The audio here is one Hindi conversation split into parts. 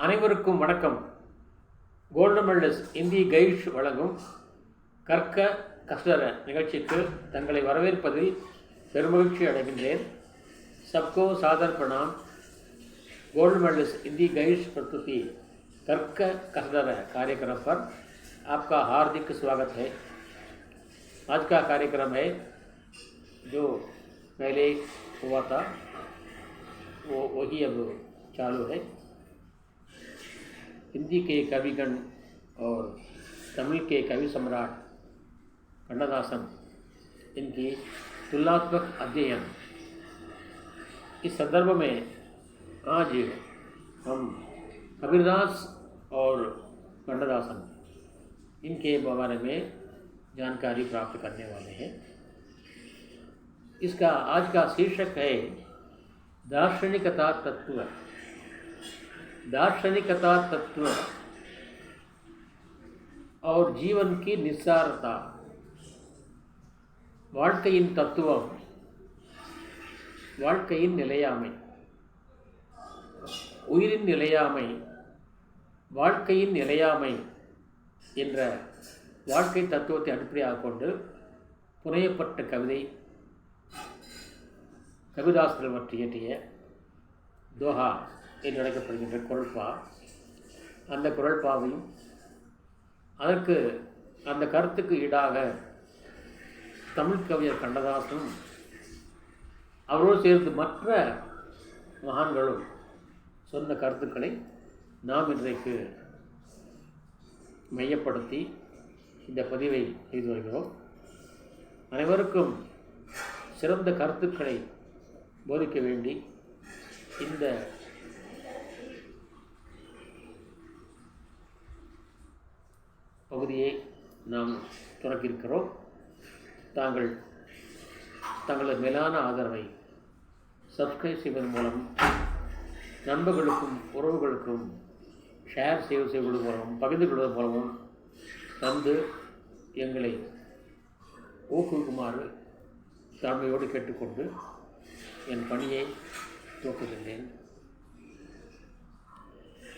அனைவருக்கும் வணக்கம். கோல்டன் மெடலிஸ்ட் இந்தி கைஷ் வழங்கும் கற்க கசடர நிகழ்ச்சிக்கு தங்களை வரவேற்பதில் பெருமகிழ்ச்சி अடைகின்றேன். सबको सादर प्रणाम. गोल्डन मेडलिस्ट हिंदी गाइड प्रस्तुति तर्क कसदर कार्यक्रम पर आपका हार्दिक स्वागत है. आज का कार्यक्रम है जो पहले हुआ था वो वही अब चालू है. हिंदी के कविगण और तमिल के कवि सम्राट कन्नदासन इनकी तुलनात्मक अध्ययन. इस संदर्भ में आज हम कबीरदास और कन्नदासन इनके बारे में जानकारी प्राप्त करने वाले हैं. इसका आज का शीर्षक है दार्शनिकता तत्व. दार्शनिकता तत्व और जीवन की निस्सारता. வாழ்க்கையின் தத்துவம், வாழ்க்கையின் நிலையாமை, உயிரின் நிலையாமை, வாழ்க்கையின் நிலையாமை என்ற வாழ்க்கை தத்துவத்தை அடிப்படையாக கொண்டு புனையப்பட்ட கவிதை கவிதாசர்கள் பற்றி இயற்றிய தோஹா என்று அழைக்கப்படுகின்ற குறள்பா. அந்த குறள்பாவையும் அதற்கு அந்த கருத்துக்கு ஈடாக தமிழ் கவிஞர் கண்ணதாசனும் அவரோடு சேர்ந்து மற்ற மகான்களும் சொன்ன கருத்துக்களை நாம் இன்றைக்கு மையப்படுத்தி இந்த பதிவை செய்து வருகிறோம். அனைவருக்கும் சிறந்த கருத்துக்களை போதிக்க வேண்டி இந்த பகுதியை நாம் தொடக்கியிருக்கிறோம். தாங்கள் தங்களது மேலான ஆதரவை சப்ஸ்கிரைப் செய்வதன் மூலம் நண்பர்களுக்கும் உறவுகளுக்கும் ஷேர் செய்வதன் மூலமும் பகிர்ந்து கொள்வதன் மூலமும் தந்து எங்களை ஊக்குவிக்குமாறு தாழ்மையோடு கேட்டுக்கொண்டு என் பணியை துவக்குகின்றேன்.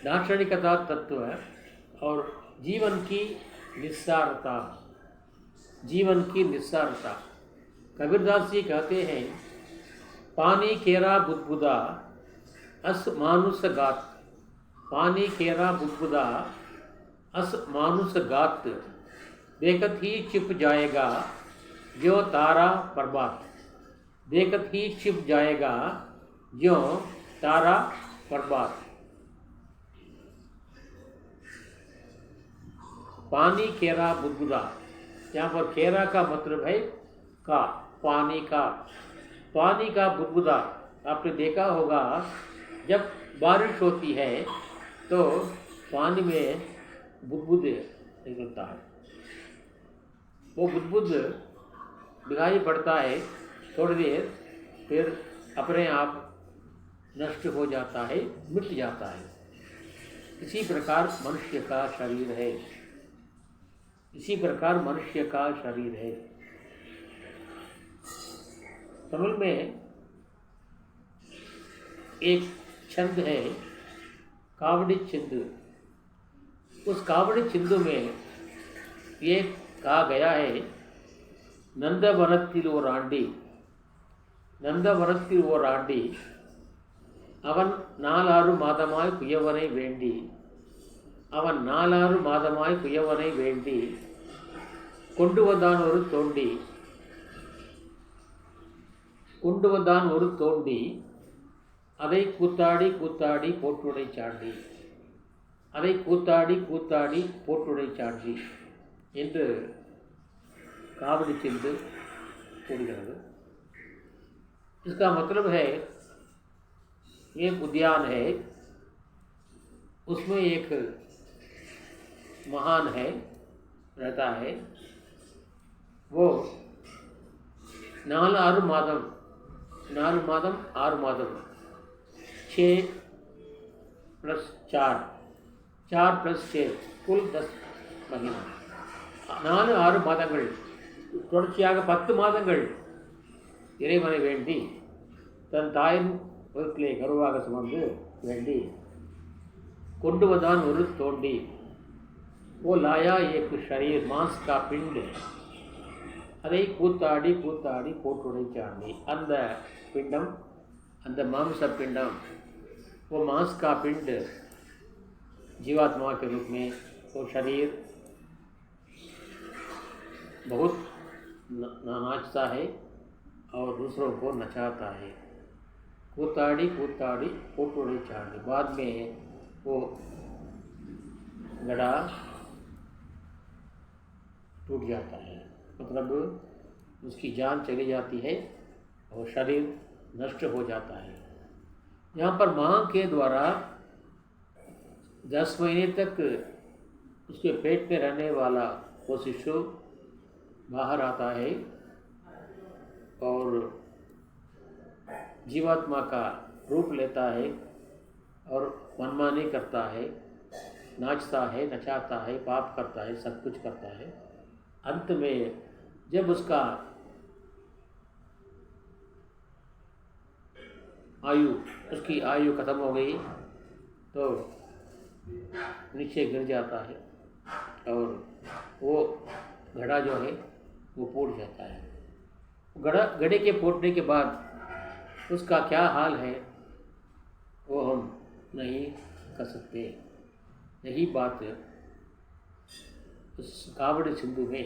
दार्शनिकता तत्व और जीवन की निस्सारता. जीवन की निस्सारता. कबीरदास जी कहते हैं, पानी केरा बुदबुदा अस मानुष गात. पानी केरा बुदबुदा अस मानुष गात. देखत ही छिप जाएगा जो तारा प्रभात. देखत ही छिप जाएगा जो तारा प्रभात. पानी केरा बुदबुदा. यहाँ पर केरा का मतलब है का, पानी का. पानी का बुदबुदा. आपने देखा होगा जब बारिश होती है तो पानी में बुदबुद निकलता है. वो बुदबुद दिखाई पड़ता है थोड़ी देर, फिर अपने आप नष्ट हो जाता है, मिट जाता है. इसी प्रकार मनुष्य का शरीर है. इसी प्रकार मनुष्य का शरीर है. तमिल में एक छंद है कावड़ी चिंद. उस कावड़ी चिंद में ये कहा गया है, नंदवनत्तिल ओर आंडी. नंदवनत्तिल ओर आंडी அவன் 4 மாதமாய் குயவனை வேண்டி. அவன் 4 மாதமாய் குயவனை வேண்டி கொண்டு வந்தான் ஒரு தோண்டி. கொண்டு வந்தான் ஒரு தோண்டி அதை கூத்தாடி கூத்தாடி போட்டுடை சாண்டி. அதை கூத்தாடி கூத்தாடி போட்டுடை சாண்டி என்று காவடி சிந்து கூறுகிறது. इसका मतलब है एक उद्यान है, उसमें एक महान है रहता है. वो 4 मादम 6 मादम 6 + 4 4 + 6 कुल 10 महीना. 4-6 மாதங்கள் தொடர்ச்சியாக 10 மாதங்கள் இறைவனை வேண்டி தன் தாயின் வயிற்றிலே கருவாக சுமந்து வேண்டி கொண்டு வந்தான் ஒரு தோண்டி, वो लाया एक शरीर मांस का पिंड, அதை கூத்தாடி கூத்தாடி போட்டுடை சாண்டி. அந்த पिंडम, அந்த मांस पिंडम, वो मांस का पिंड जीवात्मा के रूप में, वो शरीर बहुत नाचता है और दूसरों को नचाता है. कूताड़ी कूताड़ी पोटोड़ी चांदी. बाद में वो गड़ा टूट जाता है, मतलब उसकी जान चली जाती है और शरीर नष्ट हो जाता है. यहाँ पर माँ के द्वारा 10 महीने तक उसके पेट में रहने वाला वो शिशु बाहर आता है और जीवात्मा का रूप लेता है और मनमानी करता है, नाचता है, नचाता है, पाप करता है, सब कुछ करता है. अंत में जब उसका उसकी आयु खत्म हो गई तो नीचे गिर जाता है और वो घड़ा जो है वो फूट जाता है. घड़े के फूटने के बाद उसका क्या हाल है वो हम नहीं कर सकते. यही बात उस कावड़ सिंधु में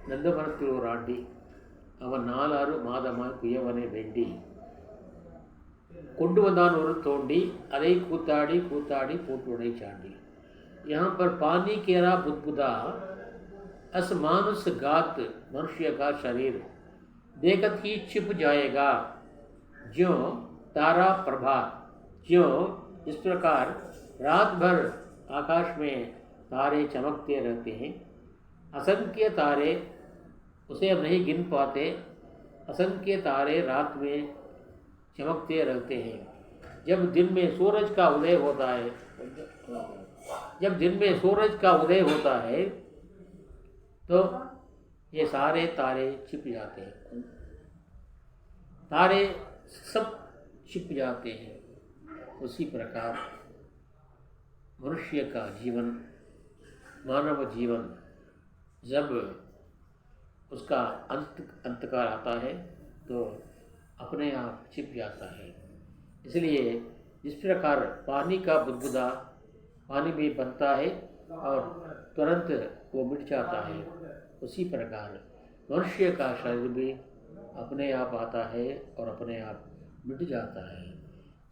நந்தவனத்தில் ஒரு ஆண்டி, அவன் 4 மாதமாய் குயவனை வேண்டி கொண்டு वंदान ஒரு तोंडी, அதை கூத்தாடி கூத்தாடி போட்டுடை चांडी. यहाँ पर पानी केरा बुदबुदा, अस मानुस गात मनुष्य का शरीर, देखत ही छिप जाएगा ज्यों तारा प्रभा. ज्यों इस प्रकार रात भर आकाश में तारे चमकते रहते हैं, असंख्य तारे उसे अब नहीं गिन पाते. असंख्य तारे रात में चमकते रहते हैं. जब दिन में सूरज का उदय होता है, जब दिन में सूरज का उदय होता है तो ये सारे तारे छिप जाते हैं, तारे सब छिप जाते हैं. उसी प्रकार मनुष्य का जीवन, मानव जीवन जब उसका अंतकाल आता है तो अपने आप छिप जाता है. इसलिए जिस प्रकार पानी का बुदबुदा पानी में बनता है और तुरंत वो मिट जाता है, उसी प्रकार मनुष्य का शरीर भी अपने आप आता है और अपने आप मिट जाता है.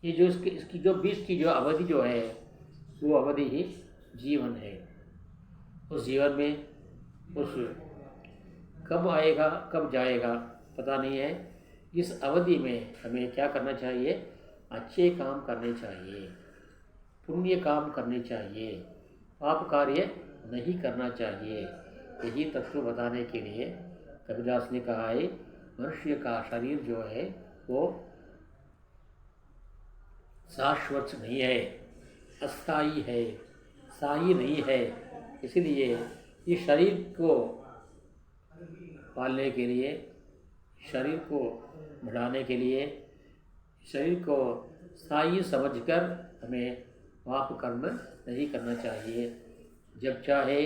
ये जो इसकी जो बीच की जो अवधि जो है वो अवधि ही जीवन है. उस जीवन में उस कब आएगा कब जाएगा पता नहीं है. इस अवधि में हमें क्या करना चाहिए? अच्छे काम करने चाहिए, पुण्य काम करने चाहिए, पाप कार्य नहीं करना चाहिए. यही तत्व बताने के लिए कबीरदास ने कहा है मनुष्य का शरीर जो है वो शाश्वत नहीं है, अस्थायी है, स्थायी नहीं है. इसलिए इस शरीर को पालने के लिए, शरीर को बढ़ाने के लिए, शरीर को स्थायी समझकर हमें पाप कर्म नहीं करना चाहिए. जब चाहे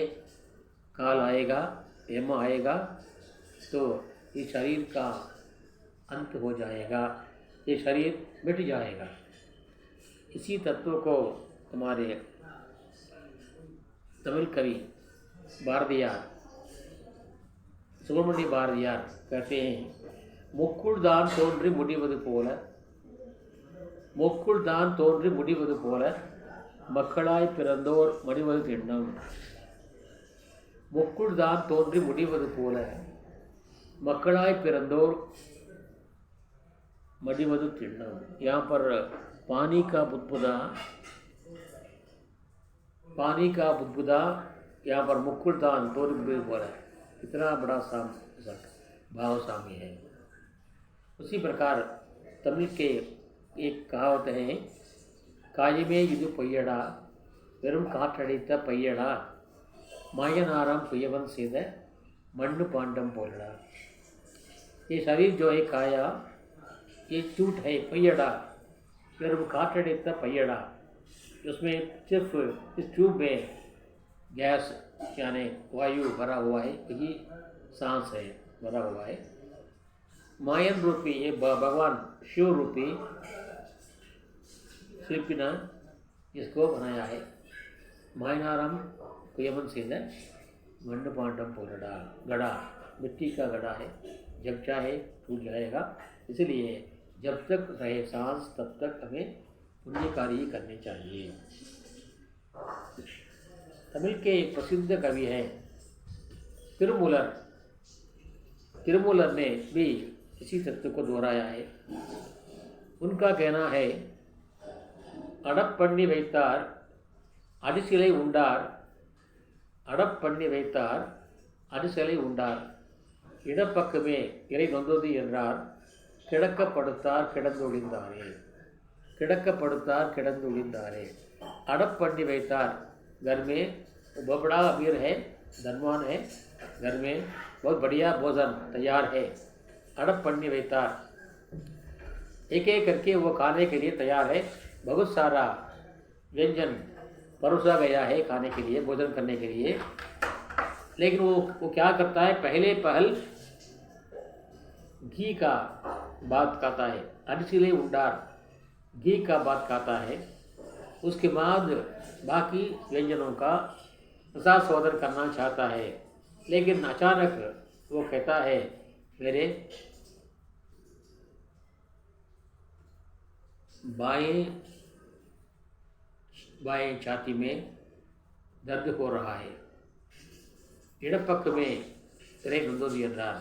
काल आएगा, यम आएगा तो ये शरीर का अंत हो जाएगा, ये शरीर मिट जाएगा. इसी तत्व को हमारे तमिल कवि भारदियार, सुब्रमण्य भारदियार कहते हैं, मुक्कुल दान तोன்றி முடிவது போல, मुक्कुल दान तोன்றி முடிவது போல மக்களாய் பிறந்தோர் மடிவது திண்ணம். मुक्कुल दान तोன்றி முடிவது போல மக்களாய் பிறந்தோர் मडिवधु तिण्णम. यहाँ पर पानी का बुदबुदा यहाँ पर मुक्कुल दान तोड़ बोला है. इतना बड़ा भाव साम्य है. उसी प्रकार तमिल के एक कहावत है, कायमे इदु पय्यड़ा வெறும் காற்றடித்த பையடா मायनाराम कुयवन செய்த मण्णु पांडम बोलड़ा. ये शरीर जो है काया, ये झूठ है, पय्यड़ा वेறும் காற்றடித்த பையடா. उसमें सिर्फ इस ट्यूब में गैस यानी वायु भरा हुआ है, यही सांस है, भरा हुआ है। मायन रूपी ये भगवान शिव रूपी शिल्पी ने इसको बनाया है। मायनाराम कुयमन से मंड पांडम पोलड़ा, गड़ा मिट्टी का गड़ा है, जब चाहे टूट जाएगा। इसलिए जब तक रहे सांस तब तक हमें पुण्य कार्य करने चाहिए। तमिल के एक प्रसिद्ध कवि हैं तिरुमूलर। तिरुमूलर ने भी इसी तत्व को दोहराया है। उनका कहना है, अड़पण्णि वैतार अडिसिலை உண்டார், அடப்பண்ணி வைத்தார் அடிசிலை உண்டார், இடப்பக்கமே இறை நொந்தது என்றார், கிடக்கப்படுத்தார் கிடந்தொழிந்தாரே, किड़कப்படுத்தார் கிடந்தொழிந்தாரே। अड़पण्णि வைத்தார், घर में बहुत बड़ा अमीर है, धनवान है, घर में बहुत बढ़िया भोजन तैयार है। अड़पण्णि வைத்தார், एक एक करके वो खाने के लिए तैयार है। बहुत सारा व्यंजन परोसा गया है खाने के लिए, भोजन करने के लिए। लेकिन वो क्या करता है, पहले पहल घी का बात खाता है, अडिसिले उंडार, घी का बात खाता है। उसके बाद बाकी व्यंजनों का प्रसाद करना चाहता है। लेकिन अचानक वो कहता है, मेरे बाएं छाती में दर्द हो रहा है, इड़पक में तेरे नंदोदी अंदर।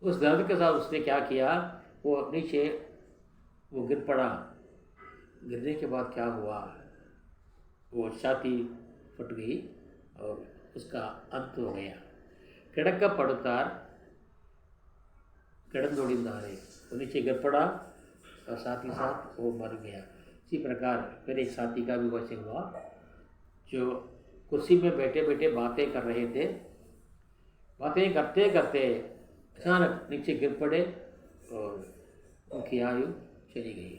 उस दर्द के साथ उसने क्या किया, वो नीचे वो गिर पड़ा। गिरने के बाद क्या हुआ, वो छाती फट गई और उसका अंत हो गया। किड़कப்படுத்தார் किडंदोडिंदारे, वो नीचे गिर पड़ा और साथ ही साथ वो मर गया। इसी प्रकार मेरे एक साथी का भी वैसे हुआ, जो कुर्सी में बैठे बैठे बातें कर रहे थे। बातें करते करते अचानक नीचे गिर पड़े और उनकी आयु चली गई।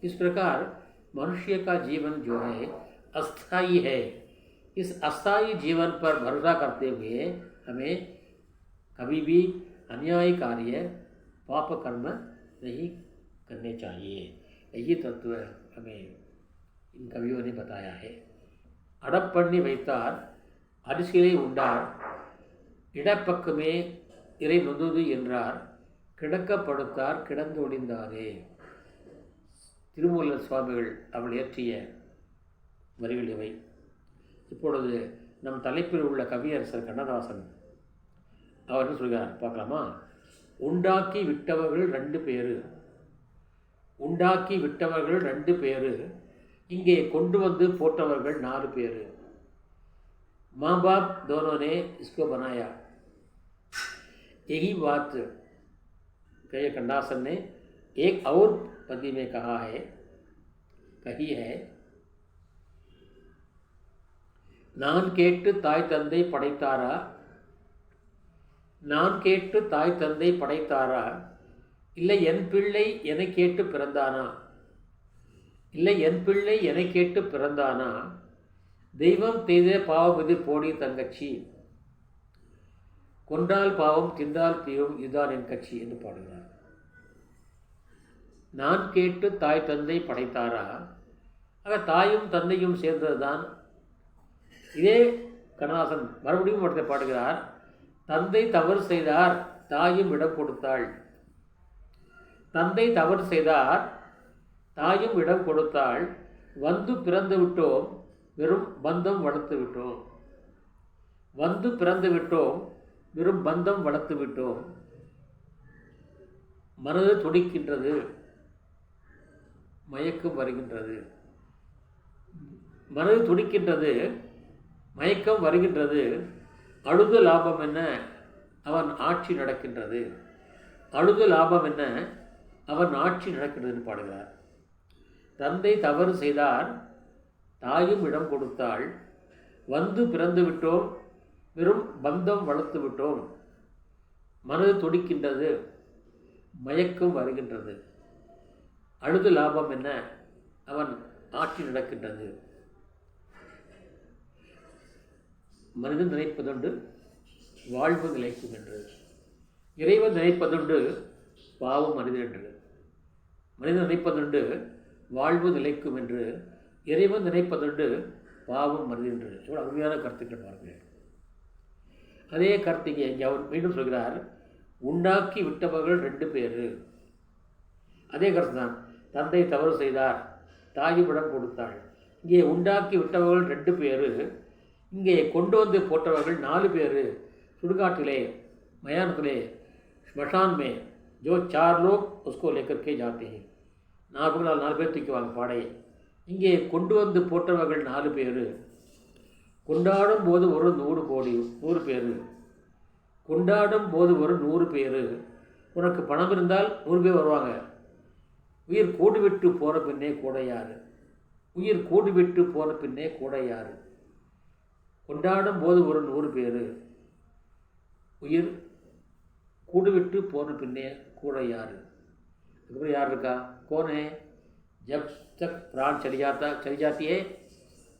इस प्रकार मनुष्य का जीवन जो है अस्थायी है। इस अस्थायी जीवन पर भरोसा करते हुए हमें कभी भी अन्याय कार्य पाप कर्म नहीं करने चाहिए। यही तत्व हमें इन कवियों ने बताया है। अड़पण्णि வைத்தார் அடிசிலை உண்டார், இடப்பக்கமே இறை நொந்தது என்றார், கிடக்கப்படுத்தார் கிடந்தொழிந்தாரே। திருமூலர் சுவாமிகள் அவள் இயற்றிய வரிகள் இவை. இப்பொழுது நம் தலைப்பில் உள்ள கவியரசர் கண்ணதாசன் அவர் என்ன சொல்கிறார் பார்க்கலாமா? உண்டாக்கி விட்டவர்கள் 2 பேரு, உண்டாக்கி விட்டவர்கள் 2 பேரு, இங்கே கொண்டு வந்து போட்டவர்கள் 4 பேரு। माँ बाप दोनों ने इसको बनाया। यही बात कहे कन्नासन ने एक और पद्य में कही है, நான் கேட்டு தாய் தந்தை படைத்தாரா, நான் கேட்டு தாய் தந்தை படைத்தாரா, இல்லை என் பிள்ளை என்னை கேட்டு பிறந்தானா, இல்லை என் பிள்ளை என்னை கேட்டு பிறந்தானா, தெய்வம் செய்த பாவம் இது போடி தங்கச்சி, கொன்றால் பாவம் தின்றால் தீரும் இதுதான் என் கட்சி என்று பாடுகிறார். நான் கேட்டு தாய் தந்தை படைத்தாரா, ஆக தாயும் தந்தையும் சேர்ந்தது தான். இதே கண்ணதாசன் மறுபடியும் ஒருத்தர் பாடுகிறார், தந்தை தவறு செய்தார் தாயும் இடம் கொடுத்தாள், தந்தை தவறு செய்தார் தாயும் இடம் கொடுத்தாள், வந்து பிறந்து விட்டோம் வெறும் பந்தம் வளர்த்து விட்டோம், வந்து பிறந்து விட்டோம் வெறும் பந்தம் வளர்த்து விட்டோம், மனது துடிக்கின்றது மயக்கம் வருகின்றது, மனது துடிக்கின்றது மயக்கம் வருகின்றது, அழுது லாபம் என்ன அவன் ஆட்சி நடக்கின்றது, அழுது லாபம் என்ன அவன் ஆட்சி நடக்கின்றது பாடுகிறார். தந்தை தவறு செய்தார் தாயும் இடம் கொடுத்தாள், வந்து பிறந்து விட்டோம் வெறும் பந்தம் வளர்த்து விட்டோம், மனது துடிக்கின்றது மயக்கம் வருகின்றது, அழுது லாபம் என்ன அவன் ஆட்சி நடக்கின்றது. மனிதன் நினைப்பதுண்டு வாழ்வு நிலைக்கும் என்று. இறைவன் நினைப்பதுண்டு பாவம் மனிதன்று. மனிதன் நினைப்பதுண்டு வாழ்வு நிலைக்கும் என்று, இறைவன் நினைப்பதுண்டு பாவம் மனிதன்று. சொல்ல அருமையான கருத்துக்கள் பாருங்கள். அதே கருத்துக்கு இங்கே அவர் மீண்டும் சொல்கிறார், உண்டாக்கி விட்டவர்கள் 2 பேர். அதே கருத்து தான். தந்தை தவறு செய்தார், தாயிடம் கொடுத்தாள். இங்கே உண்டாக்கி விட்டவர்கள் 2 பேர், இங்கே கொண்டு வந்து போட்டவர்கள் 4 பேர். சுடுகாட்டிலே, மயானத்திலே, ஸ்மशान में जो 4 लोग उसको लेकर के जाते हैं. 4 பேர் தூக்குவாங்க பாடையை. இங்கே கொண்டு வந்து போட்டவர்கள் 4 பேர். கொண்டாடும் போது ஒரு 100 பேர். கொண்டாடும் போது ஒரு 100 பேர். உனக்கு பணம் இருந்தால் 100 பேர் வருவாங்க. உயிர் கூடு விட்டு போகிற பின்னே கூட யார்? உயிர் கூடு விட்டு போகிற பின்னே கூட யார்? கொண்டாடும் போது ஒரு 100 பேர். உயிர் கூடு விட்டு போன பின்னே கூட यार. அதுக்கப்புறம் யார் இருக்கா? कौन है? जब तक प्राण चली जाती है,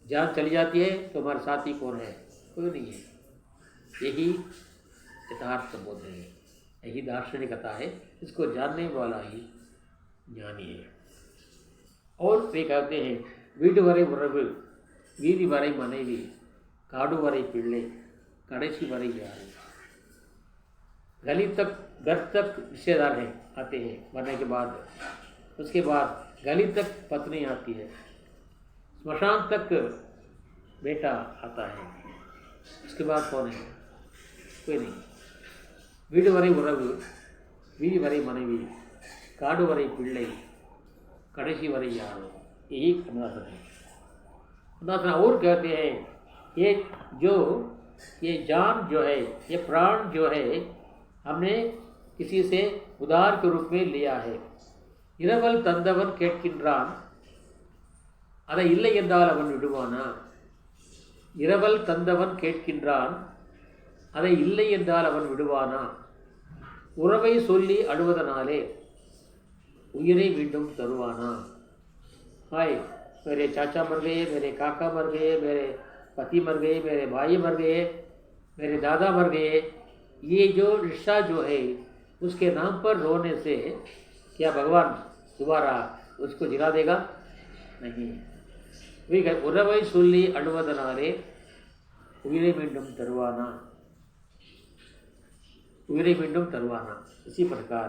जान चली जाती है, तो हमारे साथी कौन है? कोई नहीं है. यही यथार्थ बोध है, यही दार्शनिकता है. इसको जानने वाला ही ज्ञानी है. और वे कहते हैं, வீடு வரை உறவு, வீதி வரை மனைவி, காடு வரை பிள்ளை, கடைசி வரை யார்? गली तक, घर तक रिश्तेदार हैं, आते हैं मरने के बाद. उसके बाद गली तक पत्नी आती है. स्मशान तक बेटा आता है. उसके बाद कौन है? कोई नहीं. வீடு வரை உறவு, வீதி வரை மனைவி, காடு வரை பிள்ளை, कड़ेसी वरे यार. यही कमलासन है. कमलासन और कहते हैं, ये जान जो है, ये प्राण जो है, हमने किसी से उधार के रूप में लिया है. இரவல் தந்தவன் கேட்கின்றான், அதை இல்லை என்றால் அவன் விடுவானா? இரவல் தந்தவன் கேட்கின்றான், அதை இல்லை என்றால் அவன் விடுவானா? உறவை சொல்லி அழுவதனாலே उयरे मीண்டும் तरुवाना. हाय, मेरे चाचा मर गए, मेरे काका मर गए, मेरे पति मर गए, मेरे भाई मर गए, मेरे दादा मर गए. ये जो रिश्ता जो है, उसके नाम पर रोने से क्या भगवान दोबारा उसको जिला देगा? नहीं. वे उरवै सुल्ली अड़ुवदनाले उयरे मीண்டும் तरुवाना, उयरे मीண்டும் तरुवाना. इसी प्रकार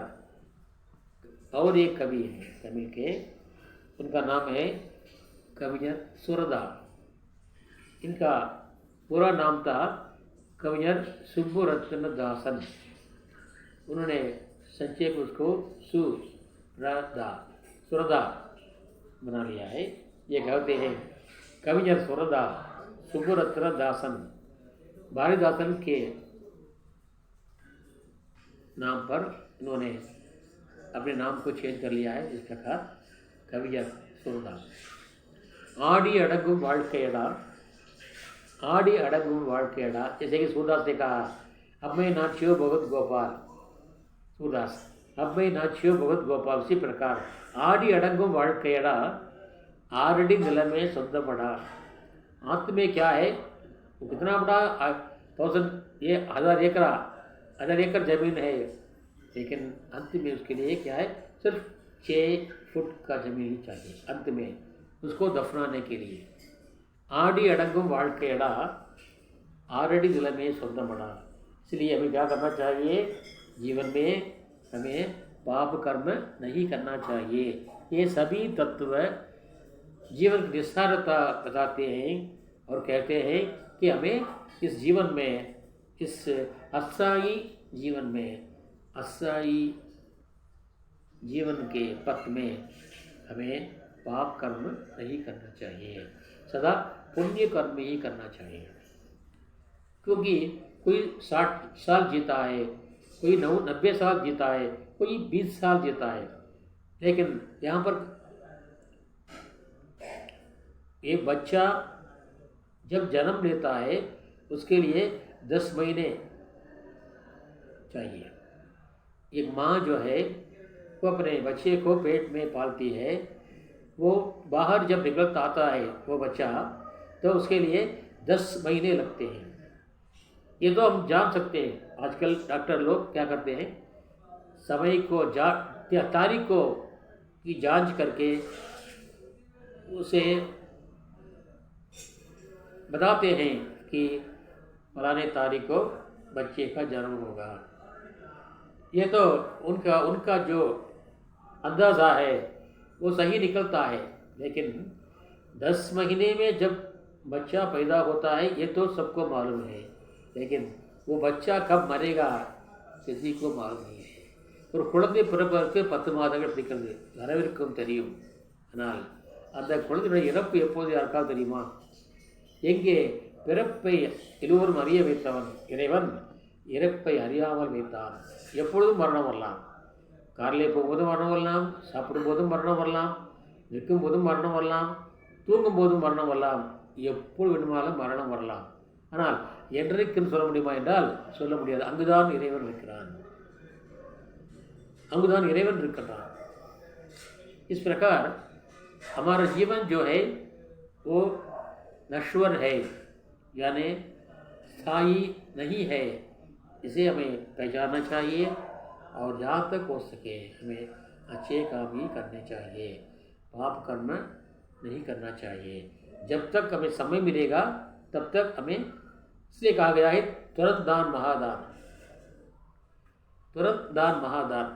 और एक कवि है तमिल के, उनका नाम है कविஞர் सुरदा. इनका पूरा नाम था कविஞர் सुब्बुरत्नदासन. उन्होंने संक्षेप उसको सुरदा बना लिया है. ये कहते हैं कविஞர் सुरदा सुब्बुरत्नदासन. भारतीदासन के नाम पर इन्होंने अपने नाम को चेंज कर लिया है. इस प्रकार कविஞர் सुरदा. आड़ी अड़गुम वाழ்க்கையடா, आड़ी अड़गुम वाழ்க்கையடா. जैसे कि सूरदास ने कहा, अब मैं नाचियो भगत गोपाल. सूरदास, अब मैं नाचियो भगत गोपाल. इसी प्रकार आड़ी अड़गुम वाழ்க்கையடா, आरडी निल में சொந்தமடா. अंत में क्या है? वो कितना बड़ा 1000 एकड़ जमीन है, लेकिन अंत में उसके लिए क्या है? सिर्फ 6 फुट का जमीन ही चाहिए अंत में उसको दफनाने के लिए. आड़ी अड़ंगुम वाழ்க்கையடா, आरडी निल में சொந்தமடா. इसलिए हमें क्या करना चाहिए? जीवन में हमें पाप कर्म नहीं करना चाहिए. ये सभी तत्व जीवन की निस्सारता बताते हैं और कहते हैं कि हमें इस जीवन में, इस अस्थायी जीवन में, अस्थायी जीवन के पथ में हमें पाप कर्म नहीं करना चाहिए, सदा पुण्य कर्म ही करना चाहिए. क्योंकि कोई 60 साल जीता है, कोई 90 साल जीता है, कोई 20 साल जीता है, लेकिन यहाँ पर एक बच्चा जब जन्म लेता है उसके लिए 10 महीने चाहिए. एक माँ जो है वो अपने बच्चे को पेट में पालती है. वो बाहर जब निकलता आता है वो बच्चा, तो उसके लिए 10 महीने लगते हैं. ये तो हम जान सकते हैं। आजकल डॉक्टर लोग क्या करते हैं, समय को तारीख को की जांच करके उसे बताते हैं कि फलाने तारीख को बच्चे का जन्म होगा। ये तो उनका उनका जो अंदाज़ा है वो सही निकलता है, लेकिन 10 महीने में जब बच्चा पैदा होता है ये तो सबको मालूम है, लेकिन वो बच्चा कब मरेगा किसी को मालूम नहीं है। ஒரு குழந்தை பிறப்பதற்கு 10 மாதங்கள் பிடிக்கிறது வரவிருக்கும் தெரியும். ஆனால் அந்த குழந்தையுடைய இறப்பு எப்போது யாருக்காவது தெரியுமா? எங்கே பிறப்பை எல்லோரும் அறிய வைத்தவன் இறைவன் இறப்பை அறியாமல் வைத்தான். எப்பொழுதும் மரணம் வரலாம். காரிலே போகும்போதும் மரணம் வரலாம், சாப்பிடும்போதும் மரணம் வரலாம், நிற்கும் போதும் மரணம் வரலாம், தூங்கும் போதும் மரணம் வரலாம், எப்பொழுது வேண்டுமானாலும் மரணம் வரலாம். ஆனால் என்றைக்குன்னு சொல்ல முடியுமா என்றால் சொல்ல முடியாது. அங்குதான் இறைவன் இருக்கிறான், अங்குதான் இறைவன் இருக்கின்றான். इस प्रकार हमारा जीवन जो है वो नश्वर है, यानी स्थायी नहीं है. इसे हमें पहचानना चाहिए और जहाँ तक हो सके हमें अच्छे काम ही करने चाहिए, पाप कर्म नहीं करना चाहिए. जब तक हमें समय मिलेगा तब तक हमें, इसलिए कहा गया है तुरंत दान महादान, तुरंत दान महादान.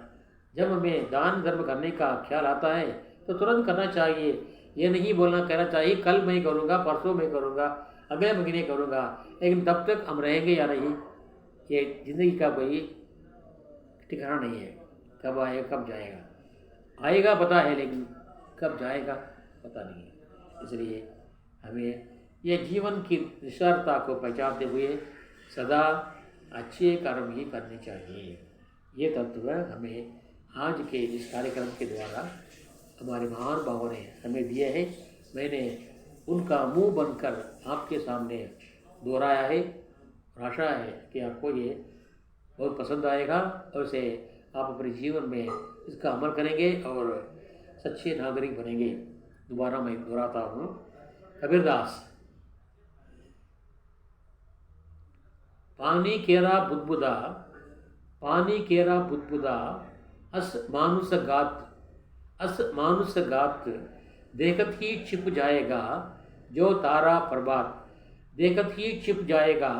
जब हमें दान धर्म करने का ख्याल आता है तो तुरंत करना चाहिए. ये नहीं कहना चाहिए कल मैं करूँगा, परसों मैं करूँगा, अगले महीने करूँगा, लेकिन तब तक हम रहेंगे या नहीं ये ज़िंदगी का कोई ठिकाना नहीं है. कब आएगा कब जाएगा, आएगा पता है लेकिन कब जाएगा पता नहीं है. इसलिए हमें ये जीवन की निस्वार्थता को पहचानते हुए सदा अच्छे कर्म ही करने चाहिए. ये तत्व हमें आज के इस कार्यक्रम के द्वारा हमारे महान भावों ने हमें दिए हैं. मैंने उनका मुंह बनकर आपके सामने दोहराया है और आशा है कि आपको ये बहुत पसंद आएगा और इसे आप अपने जीवन में इसका अमल करेंगे और सच्चे नागरिक बनेंगे. दोबारा मैं दोहराता हूँ, कबीरदास, पानी केरा बुदबुदा, पानी केरा बुदबुदा, अस मानुष गात, देखत ही छिप जाएगा जो तारा प्रभात, देखत ही छिप जाएगा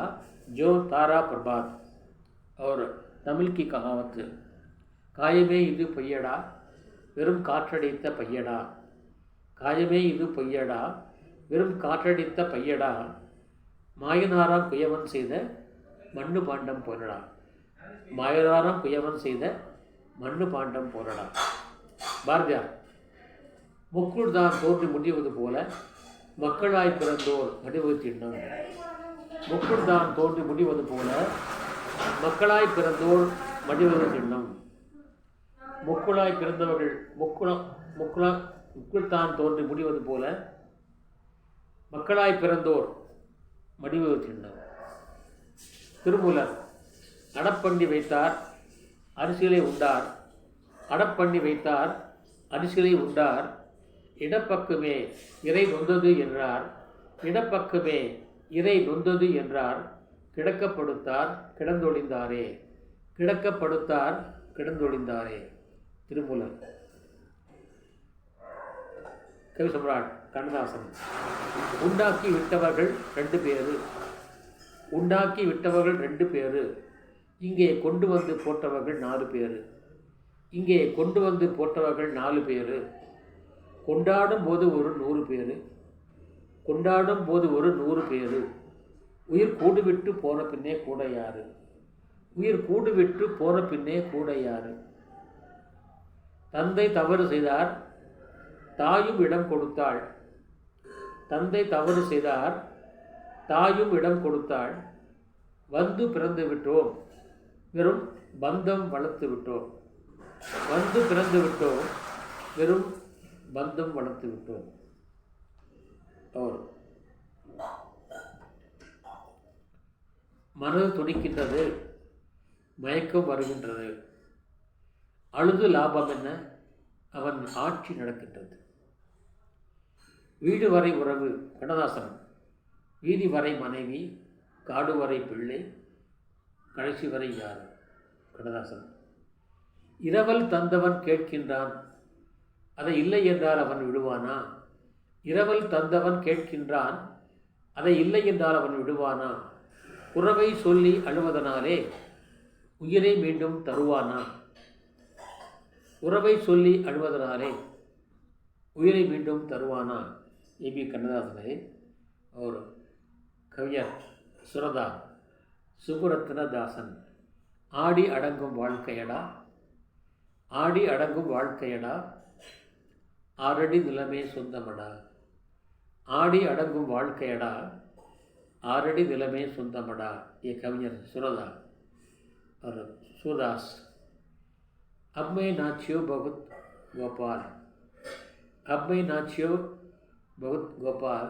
जो तारा प्रभात. और तमिल की कहावत, காயமே இது பொய்யடா வெறும் காற்றடித்த பையடா, காயமே இது பொய்யடா வெறும் காற்றடித்த பையடா, மாயனாராம் குயவன் செய்த மண்ணு பாண்டம் போலடா, மாயனாராம் குயவன் செய்த மண்ணு பாண்டம் போலடா. பாரதியார், முக்குள் தான் தோன்றி முடிவது போல மக்களாய் பிறந்தோர் மடிவு திண்ணம், முக்குள் தான் தோன்றி முடிவது போல மக்களாய் பிறந்தோர் மடிவது திண்ணம். முக்குளாய் பிறந்தவர்கள் முக்குள் தான் தோன்றி முடிவது போல மக்களாய் பிறந்தோர் மடிவது திண்ணம். திருமூலர், அடப்பண்ணி வைத்தார் அரிசிகளை உண்டார், அடப்பண்ணி வைத்தார் அரிசிகளை உண்டார், இடப்பக்கமே இறை நொந்தது என்றார், இடப்பக்கமே இறை நொந்தது என்றார், கிடக்கப்படுத்தார் கிடந்தொழிந்தாரே, கிடக்கப்படுத்தார் கிடந்தொழிந்தாரே. திருமூலர். கவி சம்ராட் கண்ணதாசன், உண்டாக்கி விட்டவர்கள் 2 பேரு, உண்டாக்கி விட்டவர்கள் 2 பேரு, இங்கே கொண்டு வந்து போட்டவர்கள் 4 பேரு, இங்கே கொண்டு வந்து போட்டவர்கள் 4 பேரு, கொண்டாடும் போது ஒரு 100 பேரு, கொண்டாடும் போது ஒரு 100 பேரு, உயிர் கூடுவிட்டு போன பின்னே கூட யாரு, உயிர் கூடுவிட்டு போன பின்னே கூட யாரு. தந்தை தவறு செய்தார் தாயும் இடம் கொடுத்தாள், தந்தை தவறு செய்தார் தாயும் இடம் கொடுத்தாள், வந்து பிறந்து விட்டோம் வெறும் பந்தம் வளர்த்து விட்டோம், வந்து பிறந்து விட்டோம் வெறும் பந்தம் வளர்த்து விட்டோம். और மனது துடிக்கின்றது, மயக்கம் வருகின்றது, அழுது லாபம் என்ன, அவன் ஆட்சி நடக்கின்றது. வீடு வரை உறவு கண்ணதாசன், வீதி வரை மனைவி, காடு வரை பிள்ளை, கடைசி வரை யார்? கண்ணதாசன். இரவல் தந்தவன் கேட்கின்றான், அதை இல்லை என்றால் அவன் விடுவானா? இரவல் தந்தவன் கேட்கின்றான், அதை இல்லை என்றால் அவன் விடுவானா? குறவை சொல்லி அழுவதனாலே உயிரை மீண்டும் தருவானா? உறவை சொல்லி அழுவதனாலே உயிரை மீண்டும் தருவானா? ஏபி கண்ணதாசனை और கவிஞர் சுரதா சுப்புரத்னதாசன். ஆடி அடங்கும் வாழ்க்கையடா, ஆடி அடங்கும் வாழ்க்கையடா, ஆறடி நிலமே சொந்தமடா. ஆடி அடங்கும் வாழ்க்கையடா, ஆறடி நிலமே சொந்தமடா. ये कविஞர் सुरदा और सूरदास. अब मैं नाचियो बहुत गोपाल, अब मैं नाचियो बहुत गोपाल.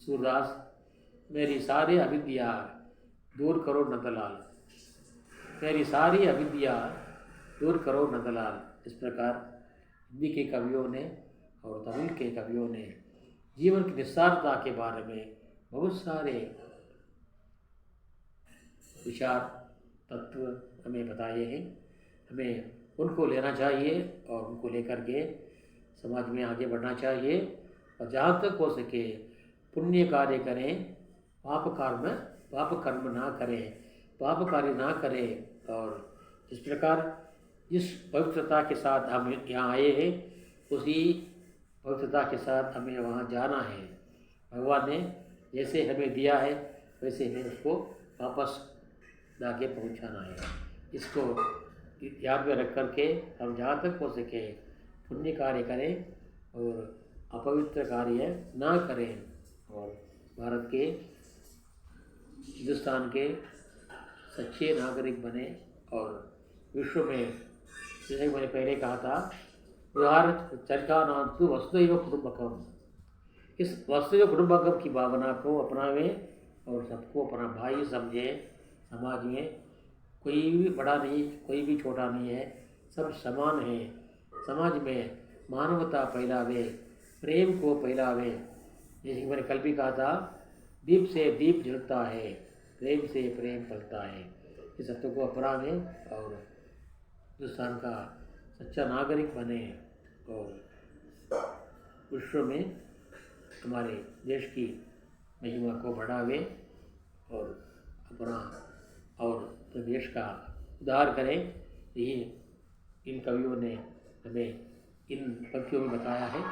सूरदास. मेरी सारी अविद्या दूर करो नंदलाल, मेरी सारी अविद्या दूर करो नंदलाल. इस प्रकार हिंदी के कवियों ने और तमिल के कवियों ने जीवन की निस्सारता के बारे में बहुत सारे विचार तत्व हमें बताए हैं. हमें उनको लेना चाहिए और उनको लेकर के समाज में आगे बढ़ना चाहिए. और जहाँ तक हो सके पुण्य कार्य करें, पाप कर्म ना करें, पाप कार्य ना करें. और इस प्रकार जिस पवित्रता के साथ हम यहाँ आए हैं उसी पवित्रता के साथ हमें वहाँ जाना है. भगवान ने जैसे हमें दिया है वैसे हमें उसको वापस लाके पहुँचाना है. इसको याद में रख करके हम जहाँ तक हो सके पुण्य कार्य करें और अपवित्र कार्य ना करें. और भारत के, हिंदुस्तान के सच्चे नागरिक बने. और विश्व में जैसे मैंने पहले कहा था, उदाहरण चरखा नाम तो वसुधैव कुटुंबकम. इस वसुधैव कुटुंबकम की भावना को अपनावें और सबको अपना भाई समझें. समाज में कोई भी बड़ा नहीं, कोई भी छोटा नहीं है, सब समान हैं. समाज में मानवता फैलावे, प्रेम को फैलावे. जैसे मैंने कल भी कहा था, दीप से दीप जलता है, प्रेम से प्रेम फलता है. इस सत्य को अपनावें और हिंदुस्तान का सच्चा नागरिक बने और विश्व में हमारे देश की महिमा को बढ़ावे और अपना और देश का उद्धार करें. ये इन कवियों ने हमें इन पंक्तियों में बताया है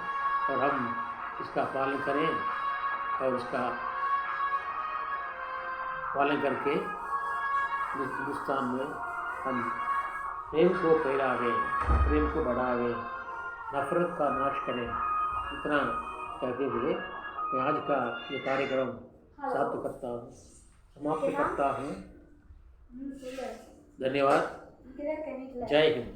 और हम इसका पालन करें और इसका पालन करके हिंदुस्तान में हम प्रेम को फैलावे, प्रेम को बढ़ावे, नफरत का नाश करें. इतना कहते हुए मैं आज का ये कार्यक्रम समाप्त करता हूँ. धन्यवाद. जय हिंद.